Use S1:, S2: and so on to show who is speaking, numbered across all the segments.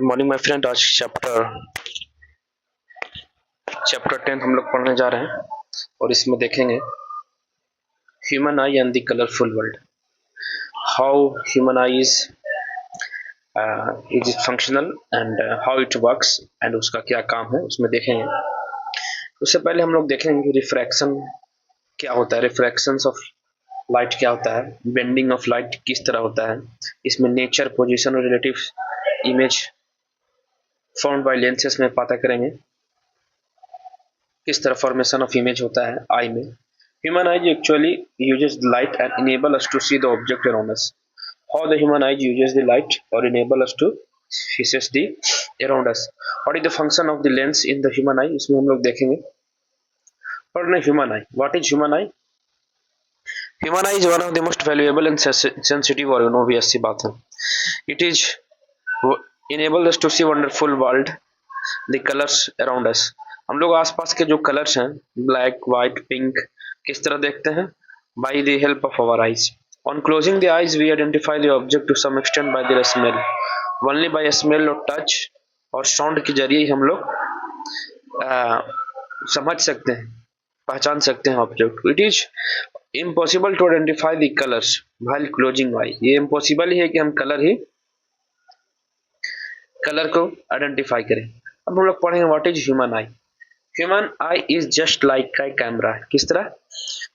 S1: Morning my friend. आज chapter 10 हम लोग पढ़ने जा रहे हैं और इसमें देखेंगे human I and the colourful world, how human I is functional and how it works and उसका क्या काम है उसमें देखेंगे। उससे पहले हम लोग देखेंगे कि रिफ्रैक्शन क्या होता है, रिफ्रैक्शन ऑफ लाइट क्या होता है, बेंडिंग ऑफ लाइट किस तरह होता है, इसमें नेचर, पोजिशन और relative image found by lenses में पता करेंगे किस तरह फॉर्मेशन ऑफ इमेज होता है आई में। Human eye actually uses light and enable us to see the object around us. How the human eye uses the light or enable us to see the around us. What is the function of the lens in the human eye? इसमें हम लोग देखेंगे। और नहीं, human eye. What is human eye? Human eye is one of the most valuable and sensitive organ, obvious सी बात है। It is enable us to see wonderful world, the colors around us. हम लोग आसपास के जो कलर्स हैं, black, white, pink, किस तरह देखते हैं? By the help of our eyes. On closing the eyes, we identify the object to some extent by their smell. Only by smell or touch और साउंड के जरिए ही हम लोग समझ सकते हैं, पहचान सकते हैं object. It is impossible to identify the colours while closing eye. ये इम्पॉसिबल ही है कि हम कलर को आइडेंटिफाई करें। अब हम लोग पढ़ेंगे what is human I. Human I is just like a camera. किस तरह?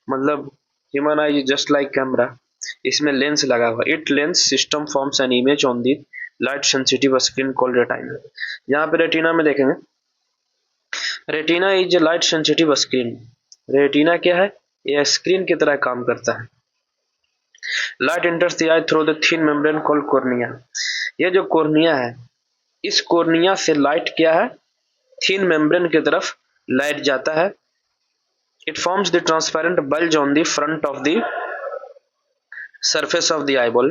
S1: मतलब human I is just like camera, इसमें लेंस लगा हुआ। It lens system forms an image on the light sensitive screen called retina. यहाँ पे retina में देखेंगे, retina is a light sensitive screen. Retina क्या है? ये स्क्रीन की तरह काम करता है। Light enters the I through the thin membrane called cornea. ये जो कॉर्निया है, इस कॉर्निया से लाइट क्या है? थिन मेम्ब्रेन की तरफ लाइट जाता है। It forms the transparent bulge on the front of the surface of the eyeball,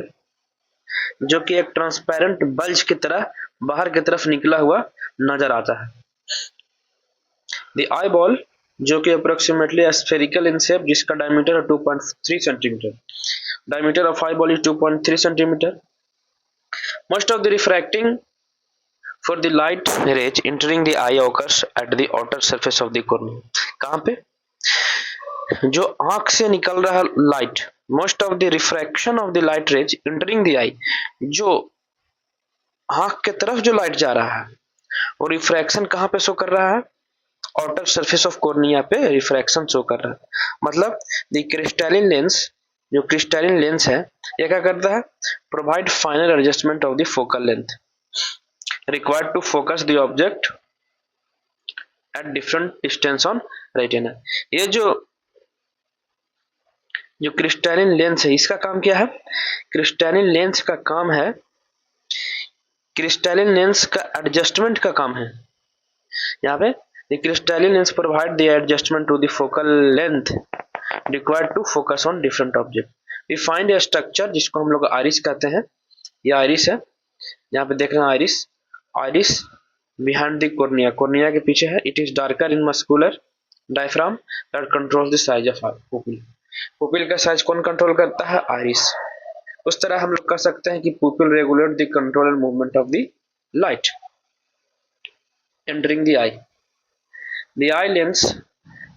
S1: जो कि एक ट्रांसपेरेंट बल्ज की तरह बाहर की तरफ निकला हुआ नजर आता है। The eyeball, जो कि अप्रोक्सीमेटली स्फेरिकल इन शेप, जिसका डायमीटर है 2.3 centimetre. Diameter of eyeball is 2.3 centimetre. Most of the refracting for the light rays entering the eye occurs at the outer surface of the cornea. कहाँ पे? जो आंख से निकल रहा light, most of the refraction of the light rays entering the eye, जो आंख के तरफ जो लाइट जा रहा है वो रिफ्रैक्शन कहाँ पे शो कर रहा है? आउटर सरफेस ऑफ कॉर्निया पे रिफ्रैक्शन शो कर रहा है। मतलब द क्रिस्टलिन लेंस, जो क्रिस्टलिन लेंस है, ये क्या करता है? Provide final adjustment of the focal length required to focus the object at different distance on retina. ये जो क्रिस्टलिन लेंस है, इसका काम क्या है? क्रिस्टलिन लेंस का काम है, क्रिस्टलिन लेंस का एडजस्टमेंट का काम है। यहाँ पे the crystalline lens provide the adjustment to the focal length required to focus on different object. We find a structure जिसको हम लोग आइरिस कहते हैं। ये आइरिस है, यहाँ पे देख रहे हैं iris, iris behind the cornea, cornea के पीछे है। It is darker in muscular diaphragm that controls the size of pupil. Pupil का साइज कौन कंट्रोल करता है? आइरिस। उस तरह हम लोग कह सकते हैं कि pupil regulate the control and movement of the light entering the eye. The eye lens,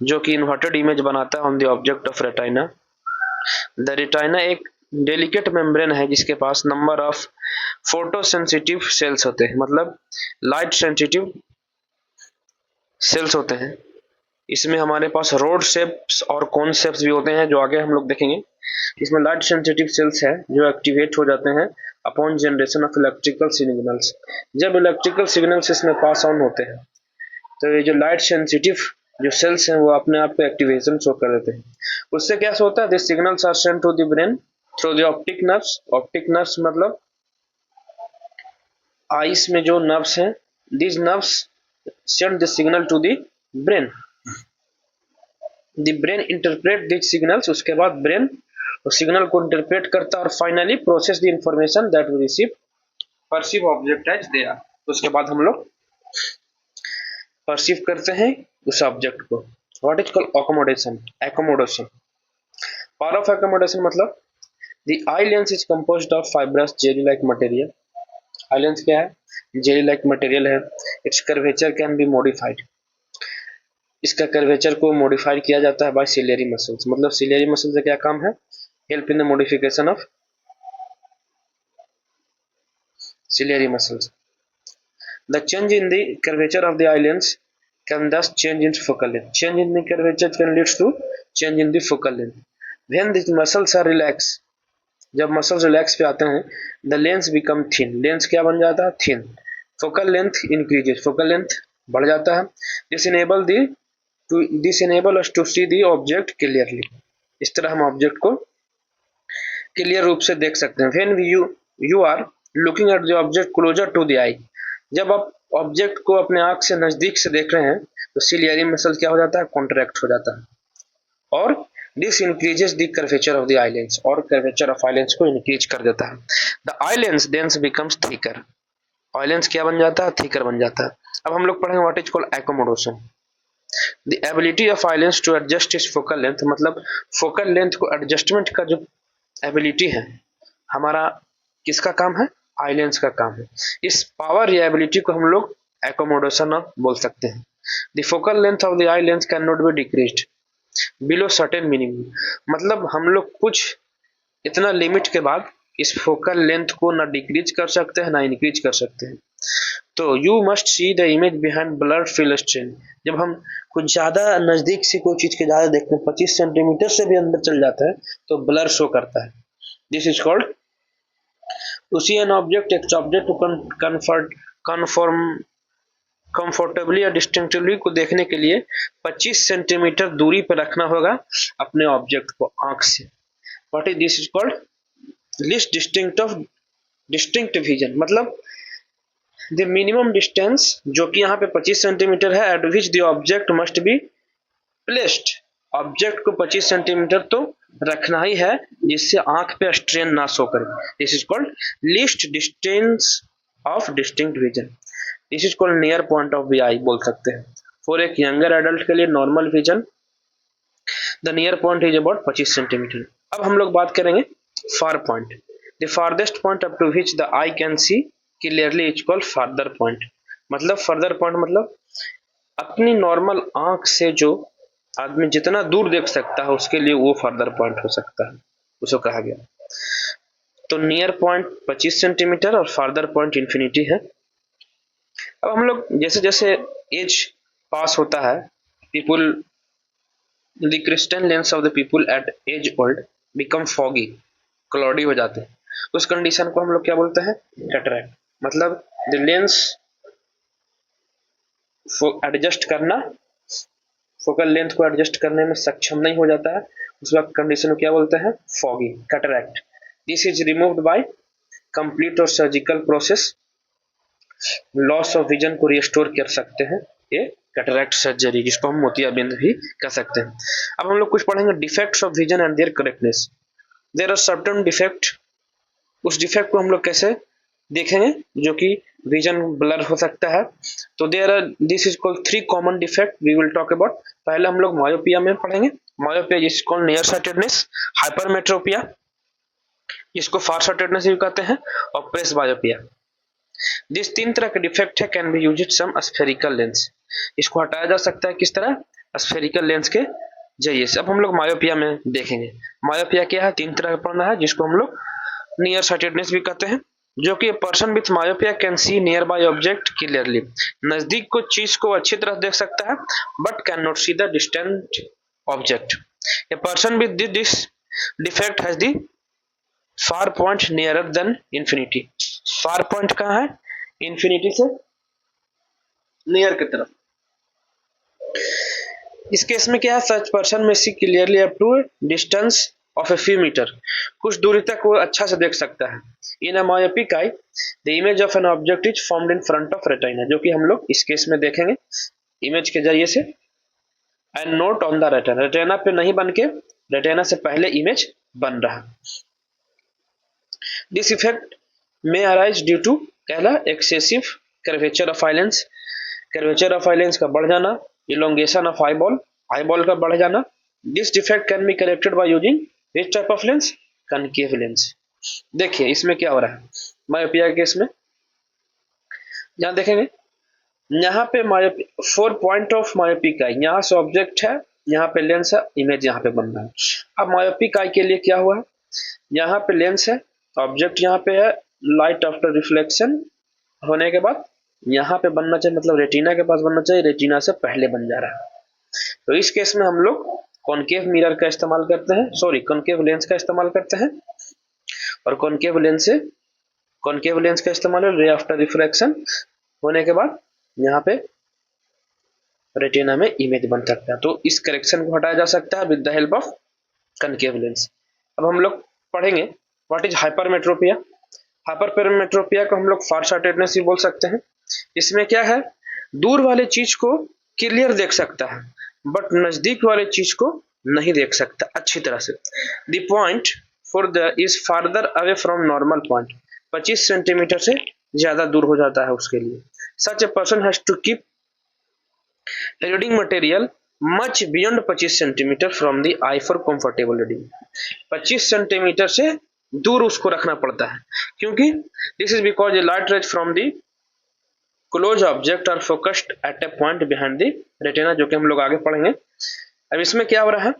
S1: जो कि इन्वर्टेड इमेज बनाता है on the object of retina. The retina एक डेलिकेट मेम्ब्रेन है जिसके पास number of photo sensitive cells होते हैं, मतलब लाइट सेंसिटिव सेल्स होते हैं। इसमें हमारे पास रोड शेप्स और कोन शेप्स भी होते हैं, जो आगे हम लोग देखेंगे। इसमें लाइट सेंसिटिव सेल्स है जो एक्टिवेट हो जाते हैं upon generation of electrical signals. जब इलेक्ट्रिकल सिग्नल्स इसमें पास ऑन होते हैं तो ये जो लाइट सेंसिटिव जो सेल्स हैं वो अपने आप पे एक्टिवेशन शो कर देते हैं। उससे क्या होता है? This signals are sent to the brain through the optic nerves. Optic nerves मतलब आईज में जो नर्व्स हैं, this nerves send the signal to the brain. The brain interpret this signals, उसके बाद ब्रेन उस सिग्नल को इंटरप्रेट करता है और finally process the information that we receive perceive object as they are. उसके बाद हम लोग परसीव करते हैं उस ऑब्जेक्ट को। What is called accommodation? Accommodation, power of accommodation मतलब the eye lens is composed of fibrous jelly like material. Eye lens क्या है? जेली लाइक मटेरियल है। Its curvature can be modified, इसका कर्वेचर को मॉडिफाइड किया जाता है बाय सिलियरी मसल्स। मतलब सिलियरी मसल का क्या काम है? Help in the modification of ciliary muscles. The change in the curvature of the eyelids can thus change in focal length. Change in the curvature can lead to change in the focal length. When the muscles are relaxed, जब muscles relax पे आते हैं, the lens become thin, lens क्या बन जाता है? Thin. Focal length increases, focal length बढ़ जाता है। This enable us to see the object clearly, इस तरह हम ऑब्जेक्ट को क्लियर रूप से देख सकते हैं। When you are looking at the object closer to the eye, जब आप ऑब्जेक्ट को अपने आंख से नजदीक से देख रहे हैं तो सिलियरी मसल क्या हो जाता है? कॉन्ट्रैक्ट हो जाता है। और this increases the curvature of the eye lens, और कर्वेचर ऑफ आईलेंस को इंक्रीज कर देता है। The eye lens then becomes thicker, eye lens क्या बन जाता है? थिकर बन जाता है। अब हम लोग पढ़ेंगे what is called accommodation. The ability of eye lens to adjust its focal length, मतलब फोकल लेंथ को एडजस्टमेंट का जो एबिलिटी है हमारा, किसका काम है? आईलेंस का काम है। इस पावर या एबिलिटी को हम लोग एकोमोडेशन बोल सकते हैं। The focal length of the eye lens can not be decreased below certain minimum, मतलब हम लोग कुछ इतना लिमिट के बाद इस फोकल लेंथ को ना डिक्रीज कर सकते हैं ना इंक्रीज कर सकते हैं। तो you must see the image behind blood field strain, जब हम कुछ ज्यादा नजदीक से कोई चीज के ज्यादा देखते हैं, 25 सेंटीमीटर से भी अंदर चल जाता है तो ब्लर शो करता है। This is called to see an object, एक ऑब्जेक्ट को कंफर्टेबली या डिस्टिंक्टिवली को देखने के लिए 25 सेंटीमीटर दूरी पर रखना होगा अपने ऑब्जेक्ट को आंख से। What is this is called list distinct vision, मतलब द मिनिमम डिस्टेंस जो कि यहाँ पे 25 सेंटीमीटर है, eight which the object must be placed, object को 25 सेंटीमीटर तो रखना ही है जिससे आंख पे स्ट्रेन ना शो करे। This is called least distance of distinct vision, this is called near point of the eye बोल सकते हैं। फॉर एक यंगर एडल्ट के लिए normal vision the near point is about 25 centimetre. अब हम लोग बात करेंगे far point. The farthest point up to which the eye can see clearly is called farther point, मतलब फर्दर पॉइंट मतलब अपनी नॉर्मल आंख से जो आदमी जितना दूर देख सकता है उसके लिए वो फर्दर पॉइंट हो सकता है, उसको कहा गया। तो नियर पॉइंट 25 सेंटीमीटर और फार्दर पॉइंट इंफिनिटी है। अब हम लोग जैसे जैसे एज पास होता है, people the crystal lens of the people at age old become foggy, cloudy हो जाते हैं, उस कंडीशन को हम लोग क्या बोलते हैं? कैटरैक्ट। मतलब द लेंस एडजस्ट करना, फोकल लेंथ को एडजस्ट करने में सक्षम नहीं हो जाता है, उस वक्त कंडीशन को क्या बोलते हैं? Foggy, cataract. This is removed by complete और surgical process, loss of vision को रिस्टोर कर सकते हैं ये कैटरैक्ट सर्जरी, जिसको हम मोतियाबिंद भी कह सकते हैं। अब हम लोग कुछ पढ़ेंगे defects of vision and their correctness. There are certain defect, उस डिफेक्ट को हम लोग कैसे देखेंगे जो कि विजन ब्लर हो सकता है। तो there are this is called 3 common defect we will talk about. पहले हम लोग मायोपिया में पढ़ेंगे। मायोपिया जिस कॉल्ड नियर साइटेडनेस, हाइपरमेट्रोपिया जिसको फार साइटेडनेस भी कहते हैं, और प्रेस बायोपिया। जिस 3 तरह के डिफेक्ट है can be used some spherical lens, इसको हटाया जा सकता है किस तरह? स्फेरिकल लेंस के जरिए से। अब हम लोग मायोपिया में देखेंगे। मायोपिया क्या है? 3 तरह का पढ़ना है, जिसको हम लोग नियर साइटेडनेस भी कहते हैं, जो कि person with myopia can see nearby object clearly, नजदीक को चीज को अच्छी तरह देख सकता है but cannot see the distant object. A person with this defect has the far point nearer than infinity. Far point कहाँ है? इंफिनिटी से नियर की तरफ। इस केस में क्या है? Such person may see clearly up to distance of a few metre, कुछ दूरी तक वो अच्छा से देख सकता है। In a myopic eye the image of an object is formed in front of retina, जो कि हम लोग इस केस में देखेंगे इमेज के जरिए से। And note on the retina, retina पे नहीं बन के रेटिना से पहले इमेज बन रहा। दिस इफेक्ट में अराइज ड्यू टू पहला excessive curvature of eye lens, curvature of eye lens का बढ़ जाना, इलोंगेशन ऑफ आईबॉल, आईबॉल का बढ़ जाना। This defect can be corrected by using which type of lens? Concave lens. देखिए इसमें क्या हो रहा है मायोपिया केस में, यहाँ देखेंगे, यहाँ पे मायोपी 4 पॉइंट ऑफ मायोपिक आई, यहाँ से ऑब्जेक्ट है, यहाँ पे लेंस है, इमेज यहाँ पे बन रहा है। अब मायोपिक आई के लिए क्या हुआ है, यहाँ पे लेंस है, ऑब्जेक्ट यहाँ पे है, लाइट आफ्टर रिफ्लेक्शन होने के बाद यहाँ पे बनना चाहिए, मतलब रेटिना के पास बनना चाहिए, रेटिना से पहले बन जा रहा है। तो इस केस में हम लोग कॉनकेव मिरर का इस्तेमाल करते हैं, सॉरी कॉनकेव लेंस का इस्तेमाल करते हैं, और कॉनकेव लेंस का इस्तेमाल है रे आफ्टर रिफ्रैक्शन होने के बाद यहाँ पे रेटिना में इमेज बन सकता है। तो इस करेक्शन को हटाया जा सकता है with the help of concave lens. अब हम लोग पढ़ेंगे व्हाट इज हाइपरमेट्रोपिया। हाइपरमेट्रोपिया को हम लोग फार साइटेडनेस भी बोल सकते हैं। इसमें क्या है, दूर वाले चीज को क्लियर देख सकता है बट नजदीक वाले चीज को नहीं देख सकता अच्छी तरह से। The point for the is farther away from normal point, 25 centimetre से ज्यादा दूर हो जाता है उसके लिए। Such a person has to keep reading material much beyond 25 centimetre from the eye for comfortable reading. 25 centimetre से दूर उसको रखना पड़ता है, क्योंकि this is because a light rays from the close object are focused at a point behind the retina, जो कि हम लोग आगे पढ़ेंगे। अब इसमें क्या हो रहा है,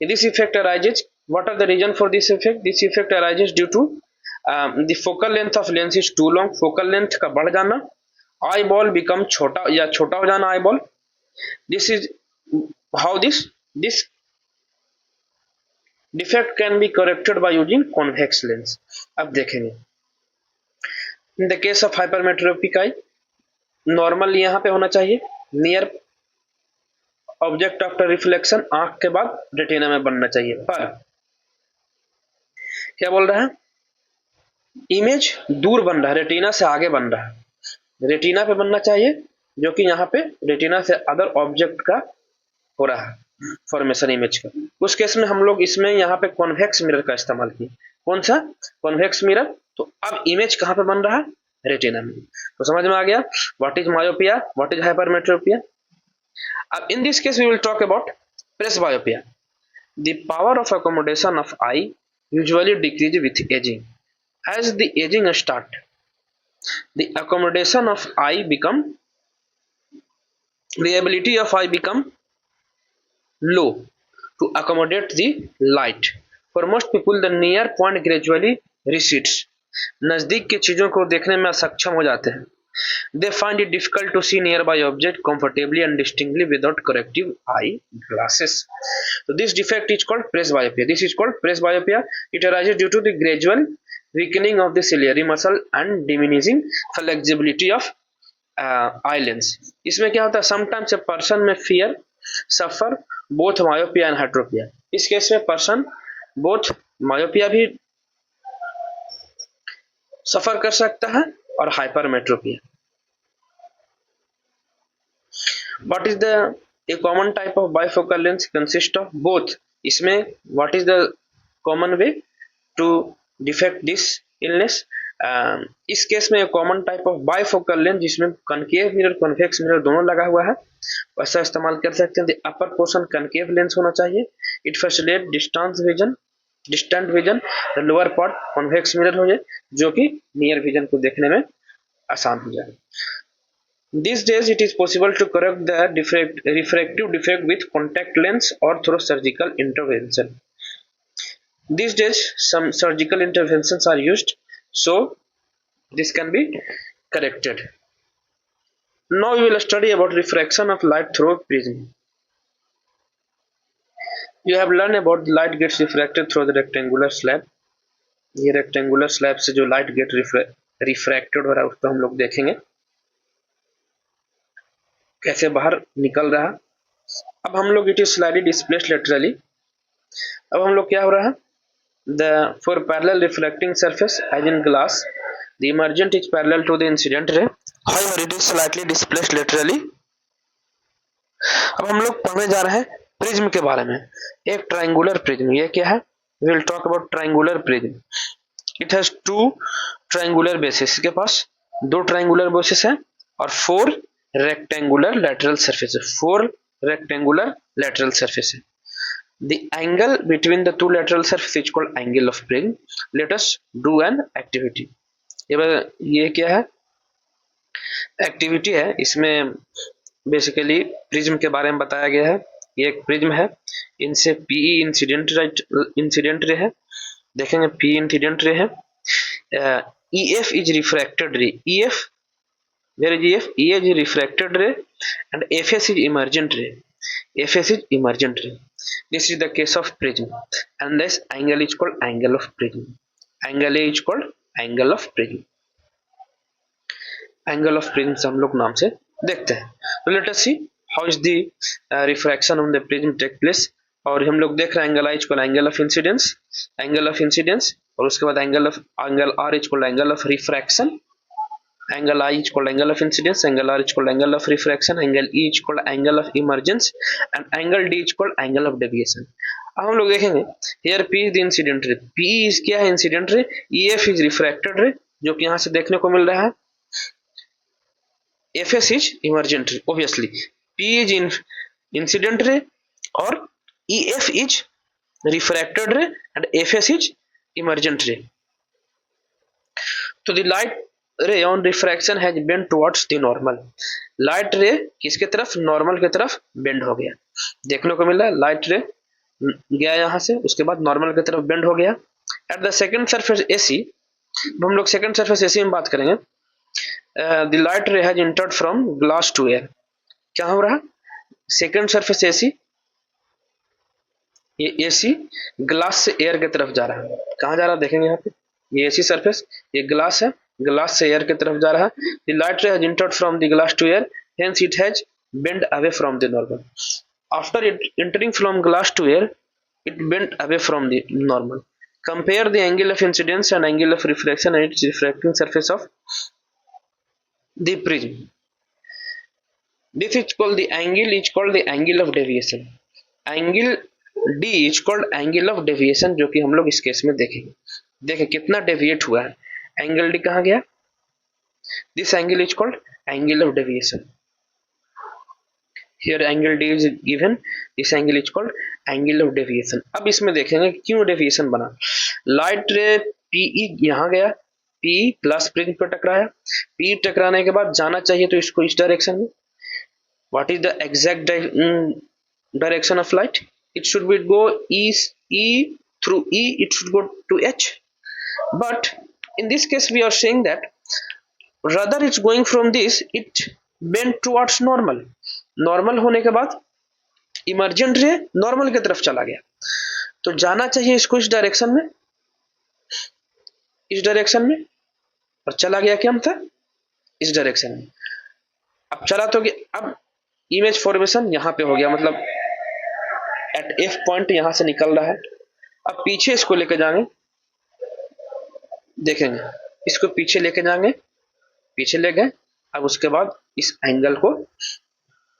S1: this effect arises, what are the reason for this effect, this effect arises due to the focal length of lens is too long, focal length का बढ़ जाना, आई बॉल बिकम छोटा या छोटा हो जाना eye ball. This is how this defect can be corrected by using convex lens. अब देखेंगे in the case of hypermetropic I, normal यहाँ पे होना चाहिए, नियर ऑब्जेक्ट आफ्टर रिफ्लेक्शन आंख के बाद रेटिना में बनना चाहिए, पर क्या बोल रहा है, इमेज दूर बन रहा है, रेटिना से आगे बन रहा है, रेटिना पे बनना चाहिए, जो कि यहाँ पे रेटिना से अदर ऑब्जेक्ट का हो रहा है फॉर्मेशन इमेज का। उस केस में हम लोग इसमें यहाँ पे कॉन्वेक्स मिरर का इस्तेमाल किए। कौन सा, कॉन्वेक्स मिरर। तो अब इमेज कहाँ पे बन रहा है, रेटिना में। तो समझ में आ गया what is myopia, what is hypermetropia. अब in this case we will talk about presbyopia. The power of accommodation of eye usually decreases with aging. As the aging start, the accommodation of eye become, the ability of eye become low to accommodate the light. For most people the near point gradually recedes. नजदीक की चीजों को देखने में सक्षम हो जाते हैं। They find it difficult to see nearby object comfortably and distinctly without corrective eye glasses. So this defect is called presbyopia. This is called presbyopia. It arises due to the gradual weakening of the ciliary muscle and diminishing flexibility of eye lens. इसमें क्या होता है, sometimes a person may fear suffer both myopia and hyperopia. इस case में person both myopia भी सफर कर सकता है और hypermetropia. What is the a common type of bifocal lens consist of both? इसमें what is the common way to defect this illness? इस case में common type of bifocal lens जिसमें concave mirror convex mirror दोनों लगा हुआ है, वैसा इस्तेमाल कर सकते हैं। अपर पोर्शन कनकेव लेंस होना चाहिए। It facilitate distant vision. Lower part convex mirror हो जाए जो कि नियर विजन को देखने में आसान हो जाए। These days it is possible to correct the refractive defect with contact lens or through surgical intervention. These days some surgical interventions are used, so this can be corrected. Now we will study about refraction of light through prism. You have learned about the light gets refracted through the rectangular slab. ये rectangular slab से जो light get refracted हो रहा है उसको हम लोग देखेंगे कैसे बाहर निकल रहा। अब हम लोग it is slightly displaced laterally. अब हम लोग क्या हो रहा है, the for parallel reflecting surface as in glass the emergent is parallel to the incident ray, however it is slightly displaced laterally. अब हम लोग पढ़ने जा रहे हैं प्रिज्म के बारे में। एक ट्रायंगुलर प्रिज्म, ये क्या है, we will talk about triangular prism. It has two triangular bases, के पास दो ट्रायंगुलर बेसिस है और four rectangular lateral surfaces, 4 rectangular lateral surfaces. The angle between the two lateral surfaces is called angle of prism. Let us do an activity. ये क्या है, activity है, इसमें बेसिकली प्रिज्म के बारे में बताया गया है। ये एक प्रिज्म है, इनसे पीई इंसिडेंट रे है, देखेंगे पी इंसिडेंट रे है। EF is refracted ray. EF, where is EF? EF is refracted ray and FS is emergent ray. FS is emergent ray. This is the case of prism, and this angle is called angle of prism. Angle A is called angle of prism. Angle of prism हम लोग नाम से देखते हैं। तो let us see how is the refraction on the prism take place। और हम लोग देख रहे हैं angle I equal angle of incidence, angle of incidence, और उसके बाद angle R equal angle of refraction, angle I equal angle of incidence, angle R equal angle of refraction, angle E equal angle of emergence and angle D equal angle of deviation. अब हम लोग देखेंगे here P is the incident रे, P is क्या है incident ray, EF is refracted रे जो कि यहाँ से देखने को मिल रहा है, FS is emergent ray, obviously P is incident ray और EF is refracted ray and FS is emergent ray. So the light ray on refraction has bent towards the normal. Light ray किसके तरफ, normal की तरफ bend हो गया, देखने को मिला लाइट रे गया यहाँ से, उसके बाद नॉर्मल की तरफ बेंड हो गया। At the second surface AC, हम लोग सेकंड सरफेस AC में बात करेंगे। The light ray has entered from glass to air। क्या हो रहा, सेकेंड सरफेस AC, ये AC ग्लास से एयर की तरफ जा रहा है, कहाँ जा रहा है देखेंगे यहाँ पे, ये AC सरफेस, ये ग्लास है, ग्लास से एयर की तरफ जा रहा है। The light ray has entered from the glass to air, hence it has bent away from the normal। After it entering from glass to air, it bent away from the normal। Compare the angle of incidence and angle of refraction and its refracting surface of the prism। This is called the angle of deviation। Angle D is called angle of deviation, जो कि हम लोग इस case में देखेंगे। देखें कितना deviate हुआ है, एंगल D कहाँ गया, this angle is called angle of deviation। Here angle D is given, this angle is called angle of deviation। अब इसमें देखेंगे क्यों डेविएशन बना। लाइट रे PE यहाँ गया, P प्लस प्रिज्म पर टकराया, P टकराने के बाद जाना चाहिए तो इसको इस डायरेक्शन में। What is the exact direction of light? It should be go E through E, it should go to H, but in this case we are saying that rather it's going from this, it bent towards normal। Normal होने के बाद emergent रे normal की तरफ चला गया, तो जाना चाहिए इसको इस डायरेक्शन में, इस डायरेक्शन में, और चला गया क्या था, इस डायरेक्शन में। अब चला तो अब इमेज फॉर्मेशन यहाँ पे हो गया, मतलब एट F पॉइंट यहाँ से निकल रहा है। अब पीछे इसको लेके जाएंगे, देखेंगे इसको पीछे लेके जाएंगे, पीछे ले गए। अब उसके बाद इस एंगल को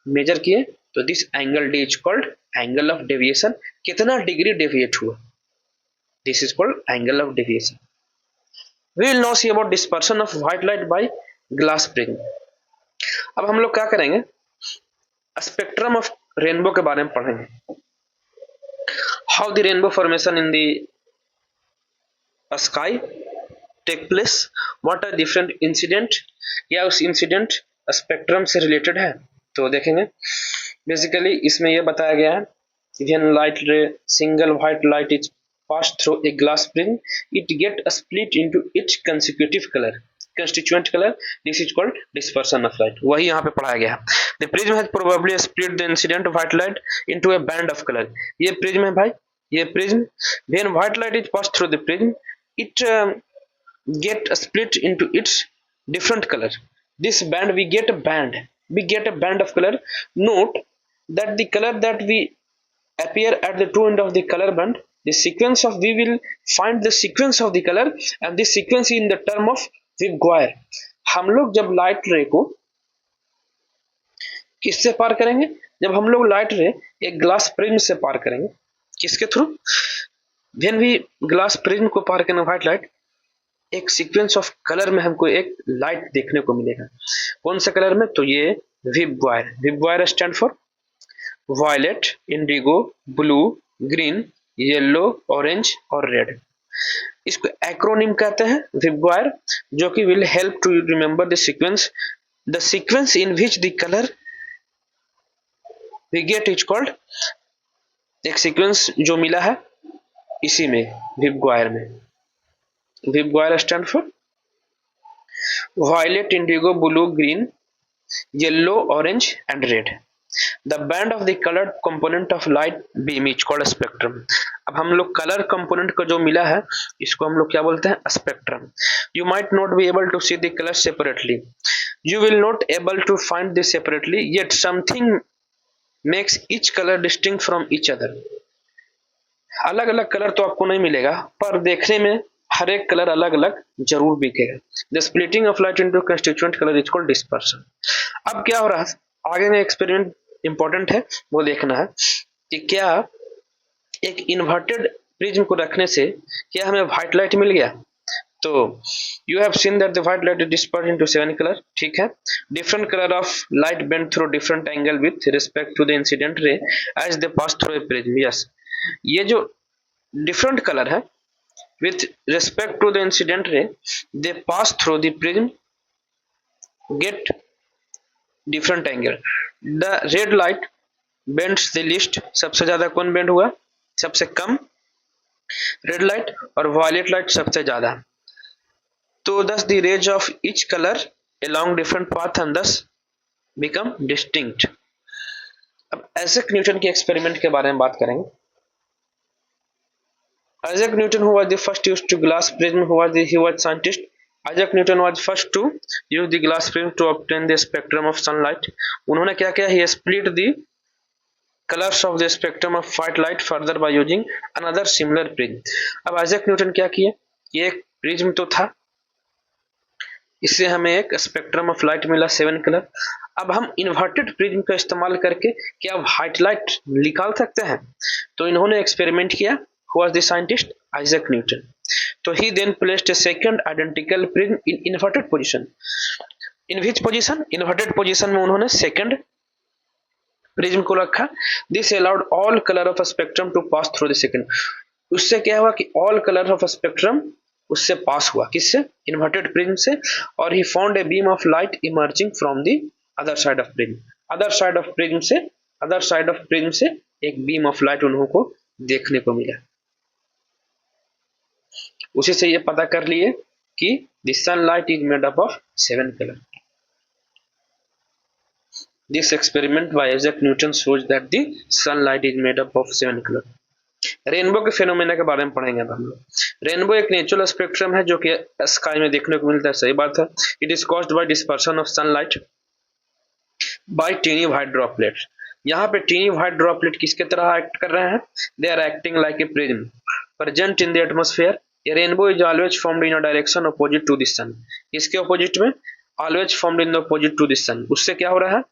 S1: मेजर किए, तो this angle D is called angle of deviation. कितना डिग्री डेविएट हुआ, this is called angle of deviation. We will now see about dispersion of white light by glass prism. अब हम लोग क्या करेंगे, स्पेक्ट्रम ऑफ रेनबो के बारे में पढ़ेंगे। How the rainbow formation in the sky take place, what are different incident, या उस इंसिडेंट स्पेक्ट्रम से रिलेटेड है, तो देखेंगे। बेसिकली इसमें यह बताया गया है, when light ray single white light is passed through a glass prism, it get split into its constituent color, this is called dispersion of light। वही यहाँ पे पढ़ाया गया है। The prism has probably split the incident white light into a band of color। ये prism है भाई, ये prism, when white light is passed through the prism, it get split into its different color। This band we get a band of color। Note that the color that we appear at the two end of the color band, the sequence of we will find the sequence of the color and this sequence in the term of Vigoyer। हम लोग जब light रे को किससे पार करेंगे, जब हम लोग लाइट रे एक ग्लास प्रिज्म से पार करेंगे, किसके through, when we glass prism को पार करेंगे व्हाइट लाइट, एक सीक्वेंस ऑफ कलर में हमको एक लाइट देखने को मिलेगा। कौन से कलर में, तो ये VIBGYOR, VIBGYOR stand for violet, indigo, blue, green, yellow, orange और रेड। इसको एक्रोनिम कहते हैं विबवायर, जो कि will help to remember the sequence The sequence in which the color we get is called, एक सीक्वेंस जो मिला है इसी में विबग्वायर में, VIBGYOR stand for violet, indigo, blue, green, yellow, orange and red. The band of the colored component of light beam is called spectrum. अब हम लोग कलर कंपोनेंट का जो मिला है इसको हम लोग क्या बोलते हैं, spectrum. You might not be able to see the colors separately. You will not able to find this separately, yet something makes each color distinct from each other. अलग अलग कलर तो आपको नहीं मिलेगा पर देखने में हर एक कलर अलग अलग जरूर दिखेगा. The splitting of light into constituent colour is called dispersion. अब क्या हो रहा है, आगे में एक्सपेरिमेंट इंपॉर्टेंट है, वो देखना है कि क्या एक इन्वर्टेड प्रिज्म को रखने से क्या हमें व्हाइट लाइट मिल गया. तो you have seen that the white light is dispersed into 7 colour. ठीक है, different colour of light bend through different angle with respect to the incident ray as they pass through a prism. Yes, ये जो different colour है with respect to the incident ray, they pass through the prism, get different angle. The red light bends the least. सबसे ज्यादा कौन bend हुआ, सबसे कम red light, और violet light सबसे ज्यादा. तो thus the rays of each color along different path and thus become distinct. अब आइजैक न्यूटन के एक्सपेरिमेंट के बारे में बात करेंगे. Isaac Newton, who was the first used to glass prism, he was scientist. Isaac Newton was first to use the glass prism to obtain the spectrum of sunlight. उन्होंने क्या किया, he split the colors of the spectrum of white light further by using another similar prism. अब Isaac Newton क्या किए, ये एक prism तो था, इससे हमें एक स्पेक्ट्रम ऑफ लाइट मिला 7 कलर. अब हम इन्वर्टेड प्रिज्म का इस्तेमाल करके क्या व्हाइट लाइट निकाल सकते हैं. तो इन्होंने एक्सपेरिमेंट किया. Who was the scientist? Isaac Newton. So he then placed a second identical prism in inverted position. In which position? Inverted position में उन्होंने second prism को रखा. This allowed all color of a spectrum to pass through the second. उससे क्या हुआ कि all color of a spectrum उससे पास हुआ, किससे, inverted prism से, और he found a beam of light emerging from the other side of prism. Other side of prism से एक beam of light उन्हों को देखने को मिला. उसी से ये पता कर लिए कि the sunlight is made up of 7 color. This experiment by Isaac Newton shows that the sunlight is made up of 7 color. Rainbow के फेनोमेना के बारे में पढ़ेंगे अब हम लोग. रेनबो एक नेचुरल स्पेक्ट्रम है जो कि स्काई में देखने को मिलता है, सही बात है. It is caused by dispersion of sunlight by tiny white droplets. यहाँ पे टीनी व्हाइट ड्रॉपलेट किसके तरह एक्ट कर रहे हैं, they are acting like a prism present in the atmosphere. A rainbow is always formed in a direction opposite to the sun. इसके opposite में always formed in the opposite to the sun. उससे क्या हो रहा है,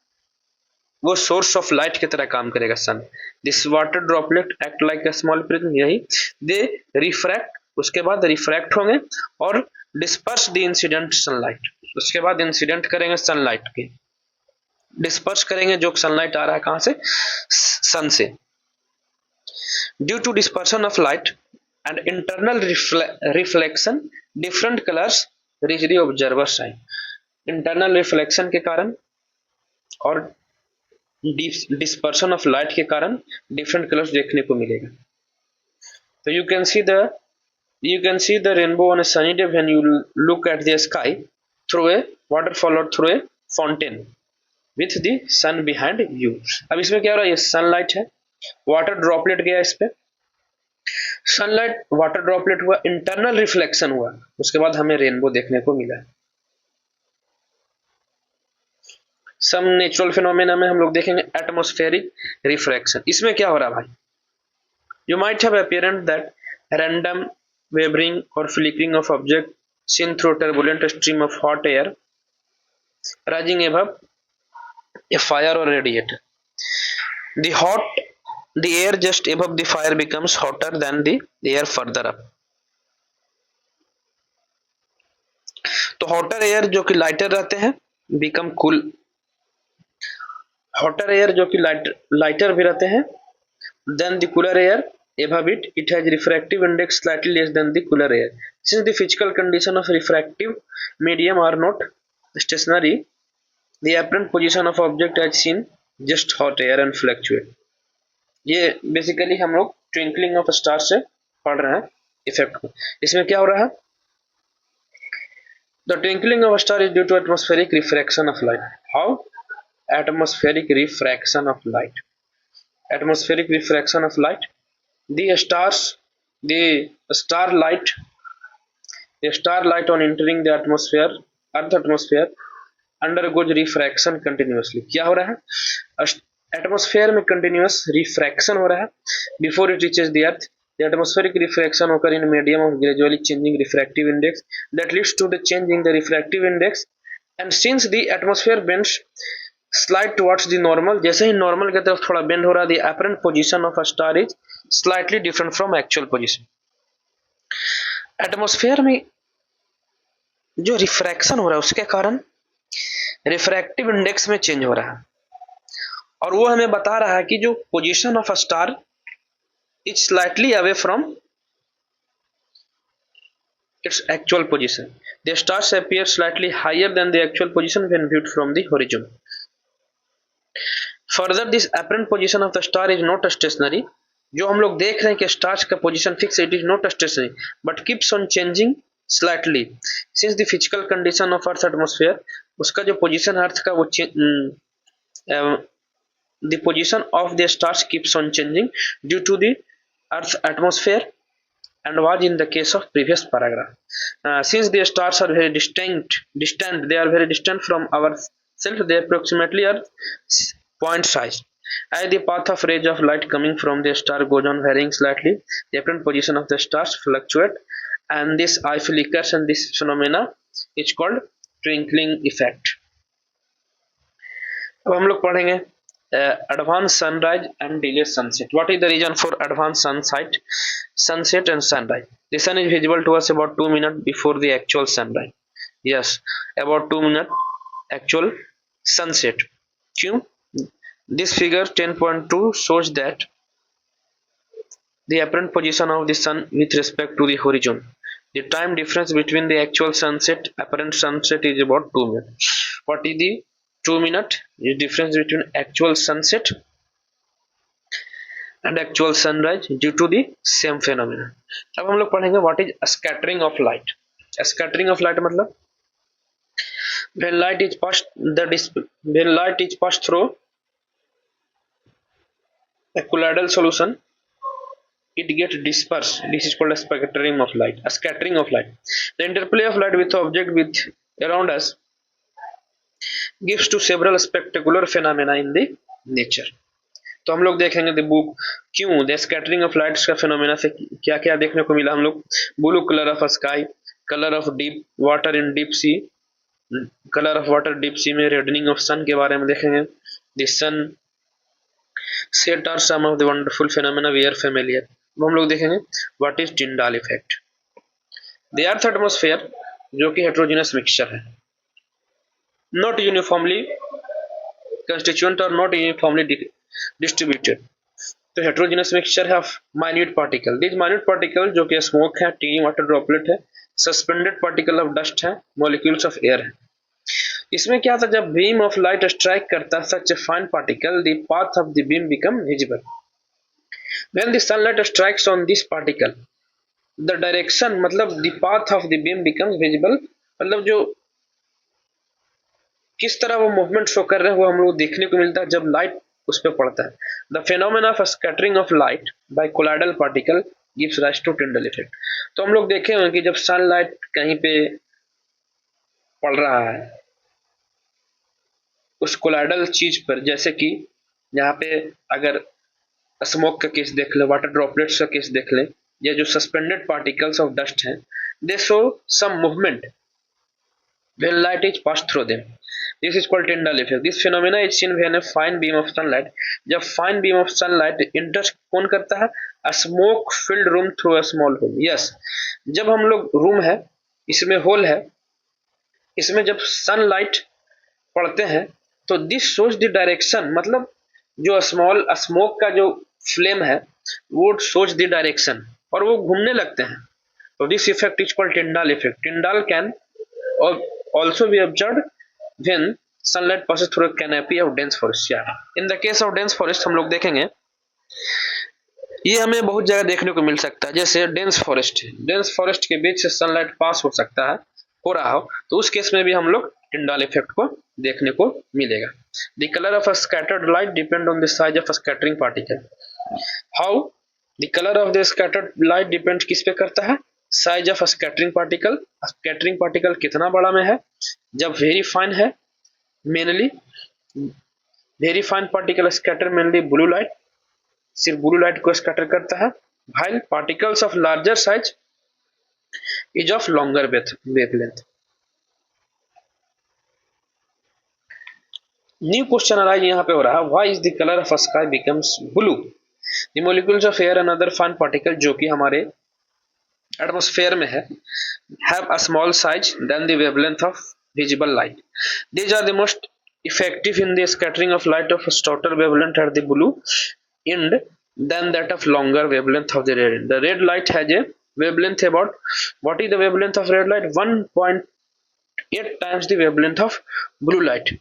S1: वो source of light की तरह काम करेगा sun. This water droplet act like a small prism. यही they refract, उसके बाद refract होंगे और disperse the incident sunlight. उसके बाद incident करेंगे sunlight के, disperse करेंगे जो sunlight आ रहा है कहाँ से, sun से. Due to dispersion of light and internal reflection, different colors reach the observer's eye. Internal reflection के कारण और dispersion of light के कारण different colors देखने को मिलेगा. So you can see the rainbow on a sunny day when you look at the sky through a waterfall or through a fountain with the sun behind you. अब इसमें क्या हो रहा है, ये sunlight है, water droplet गया इस पे, सनलाइट वाटर ड्रॉपलेट हुआ, इंटरनल रिफ्लेक्शन हुआ, उसके बाद हमें रेनबो देखने को मिला. सम नेचुरल फिनोमेना में हम लोग देखेंगे एटमॉस्फेरिक रिफ्रैक्शन. इसमें क्या हो रहा है भाई, you might have appearance that random wavering और flickering of object seen through turbulent stream of hot air rising above a fire और radiator. The air just above the fire becomes hotter than the air further up. तो hotter air जो कि lighter रहते हैं become cool. Hotter air जो कि lighter भी रहते हैं than the cooler air above it, it has refractive index slightly less than the cooler air. Since the physical condition of refractive medium are not stationary, The apparent position of object as seen just hot air and fluctuate. ये basically हम लोग twinkling of star से पढ़ रहे हैं effect को। इसमें क्या हो रहा है? The twinkling of a star is due to atmospheric refraction of light. How? Atmospheric refraction of light. Atmospheric refraction of light. The stars, the starlight, the starlight on entering the atmosphere, Earth atmosphere, undergoes refraction continuously. क्या हो रहा है? Atmosphere में continuous refraction हो रहा है before it reaches the earth. The atmospheric refraction occur in a medium of gradually changing refractive index that leads to the change in the refractive index. And since the atmosphere bends slight towards the normal, जैसे ही normal की तरफ थोड़ा bend हो रहा है, the apparent position of a star is slightly different from actual position. Atmosphere में जो refraction हो रहा है उसके कारण रिफ्रैक्टिव इंडेक्स में चेंज हो रहा है, और वो हमें बता रहा है कि जो position of a star is slightly away from its actual position. The stars appear slightly higher than the actual position when viewed from the horizon. Further, this apparent position of the star is not stationary. जो हम लोग देख रहे हैं कि stars का position fix, it is not stationary but keeps on changing slightly since the physical condition of earth atmosphere. उसका जो पोजीशन अर्थ का वो the position of the stars keeps on changing due to the earth atmosphere and was in the case of previous paragraph. Since the stars are very distant, they are very distant from ourselves, they approximately are point size. As the path of rays of light coming from the star goes on varying slightly, the apparent position of the stars fluctuate, and this eye flickers, and this phenomena is called twinkling effect. अब हम लोग पढ़ेंगे advanced sunrise and delayed sunset. What is the reason for advanced sunset and sunrise? The sun is visible to us about 2 minutes before the actual sunrise. Yes, about 2 minutes actual sunset. क्यों? This figure 10.2 shows that the apparent position of the sun with respect to the horizon. The time difference between the actual sunset, apparent sunset is about 2 minutes. What is the 2 minute is difference between actual sunset and actual sunrise due to the same phenomenon. अब हम लोग पढ़ेंगे what is scattering of light. Scattering of light मतलब when light is passed through a colloidal solution, it gets dispersed. This is called a scattering of light. A scattering of light. The interplay of light with the object with around us gives to several spectacular phenomena in the nature. तो हम लोग देखेंगे the book क्यों the scattering of lights का phenomena से क्या क्या देखने को मिला हम लोग. Blue colour of sky, colour of deep water in deep sea, colour of water deep sea में रेडनिंग ऑफ सन के बारे में देखेंगे. The sunset are some of the wonderful phenomena we are familiar. हम लोग देखेंगे what is Tyndall effect. The earth atmosphere जो कि हेट्रोजेनस मिक्सचर है, not uniformly constituent or not uniformly distributed. तो heterogeneous mixture है of minute particle. These minute particle जो कि smoke है, teeny water droplet है, suspended particle of dust है, molecules of air है. इसमें क्या था, जब beam of light strike करता such a fine particle, the path of the beam become visible. When the sunlight strikes on this particle, the direction मतलब the path of the beam becomes visible. मतलब जो किस तरह वो movement show कर रहे हैं वो हम लोग देखने को मिलता है जब लाइट उस पर पड़ता है. The phenomena of scattering of light by colloidal particle gives rise to Tyndall effect. तो हम लोग देखे होंगे कि जब सनलाइट कहीं पे पड़ रहा है उस कोलाइडल चीज पर, जैसे कि यहाँ पे अगर स्मोक का केस देख ले, वाटर ड्रॉपलेट्स का केस देख ले, या जो सस्पेंडेड पार्टिकल्स ऑफ डस्ट हैं, they show some movement when light is passed through them. This is called Tyndall effect. This phenomena is seen when a fine beam of sunlight, जब fine beam of sunlight enters कौन करता है, a smoke filled room through a small hole. Yes, जब हम लोग room है, इसमें whole है, इसमें जब सनलाइट पड़ते हैं तो दिस शोज द डायरेक्शन, मतलब जो स्मोक का जो फ्लेम है वो शोज द डायरेक्शन और वो घूमने लगते हैं. तो this effect is called Tyndall effect. Tyndall can also be observed when sunlight passes through a canopy of dense forest. Yeah, in the case of dense forest हम लोग देखेंगे ये हमें बहुत जगह देखने को मिल सकता है, जैसे डेंस फॉरेस्ट के बीच से सनलाइट पास हो सकता है, हो रहा हो, तो उस केस में भी हम लोग टिंडाल इफेक्ट को देखने को मिलेगा। The colour of a scattered light depend on the size of scattering particle. How? The colour of the scattered light depend किस पे करता है? Size of scattering particle. Scattering particle कितना बड़ा में है? जब वेरी फाइन है, mainly very fine particle scatter mainly blue light, सिर्फ ब्लू लाइट को स्कैटर करता है। while particles of larger size is of longer wavelength. New question arise यहाँ पे हो रहा है, why is the colour of sky becomes blue? The molecules of air and other fine particle जो कि हमारे एटमॉस्फेयर में है have a small size than the wavelength of visible light. These are the most effective in the scattering of light of shorter wavelength at the blue end than that of longer wavelength of the red end. The red light has a wavelength about, what is the wavelength of red light? 1.8 times the wavelength of blue light.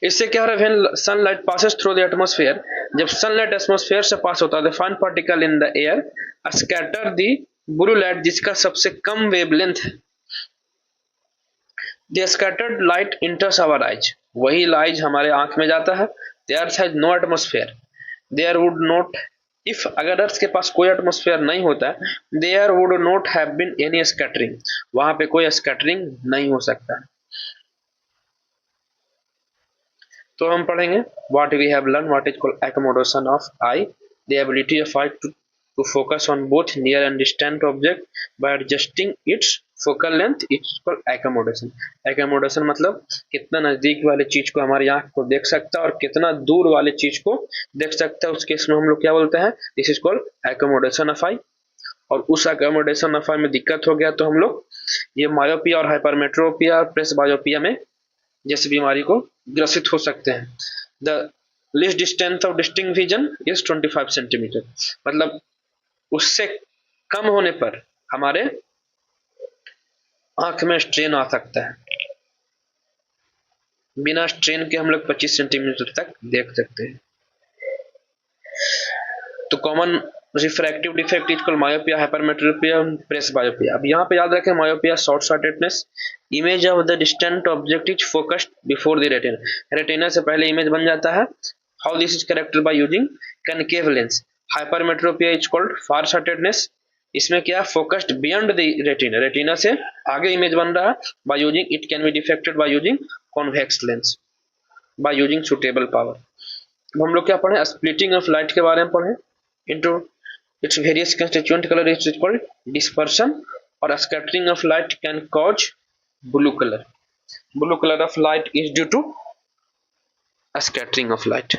S1: इससे क्या हो रहा है? when sunlight passes through the atmosphere, जब sunlight atmosphere से पास होता है, the fine particle in the air scatter the blue light जिसका सबसे कम wavelength है, the scattered light enters our eyes, वही लाइट हमारे आंख में जाता है। The earth has no atmosphere, there would not, if अगर अर्थ के पास कोई एटमॉस्फेयर नहीं होता, there would not have been any scattering, वहां पे कोई स्कैटरिंग नहीं हो सकता। तो हम पढ़ेंगे what we have learned, what is called accommodation of eye, the ability of eye to focus on both near and distant object by adjusting its focal length, it's called accommodation. accommodation मतलब कितना नजदीक वाले चीज को हमारी आंख को देख सकता है और कितना दूर वाले चीज को देख सकता है, उस केस में हम लोग क्या बोलते हैं? This is called accommodation of eye। और उस accommodation of eye में दिक्कत हो गया तो हम लोग ये मायोपिया और हाइपरमेट्रोपिया और प्रेसबायोपिया में जैसे बीमारी को ग्रसित हो सकते हैं। The least distance of distinct vision is 25 centimetre, मतलब उससे कम होने पर हमारे आंख में स्ट्रेन आ सकता है, बिना स्ट्रेन के हम लोग 25 सेंटीमीटर तक देख सकते हैं। तो common refractive defect is called myopia, hypermetropia, presbyopia. अब यहाँ पे याद रखें myopia short sightedness, image of the distant object is focused before the retina, retina से पहले इमेज बन जाता है। How this is corrected by using concave lens. Hypermetropia is called far sightedness, इसमें क्या focused beyond the retina, retina से आगे image बन रहा है। By using it can be defected by using convex lens by using suitable power. अब हम लोग क्या पढ़े? स्प्लिटिंग ऑफ लाइट के बारे में पढ़े into its various constituent color is called dispersion, or scattering of light can cause blue color. Blue color of light is due to a scattering of light.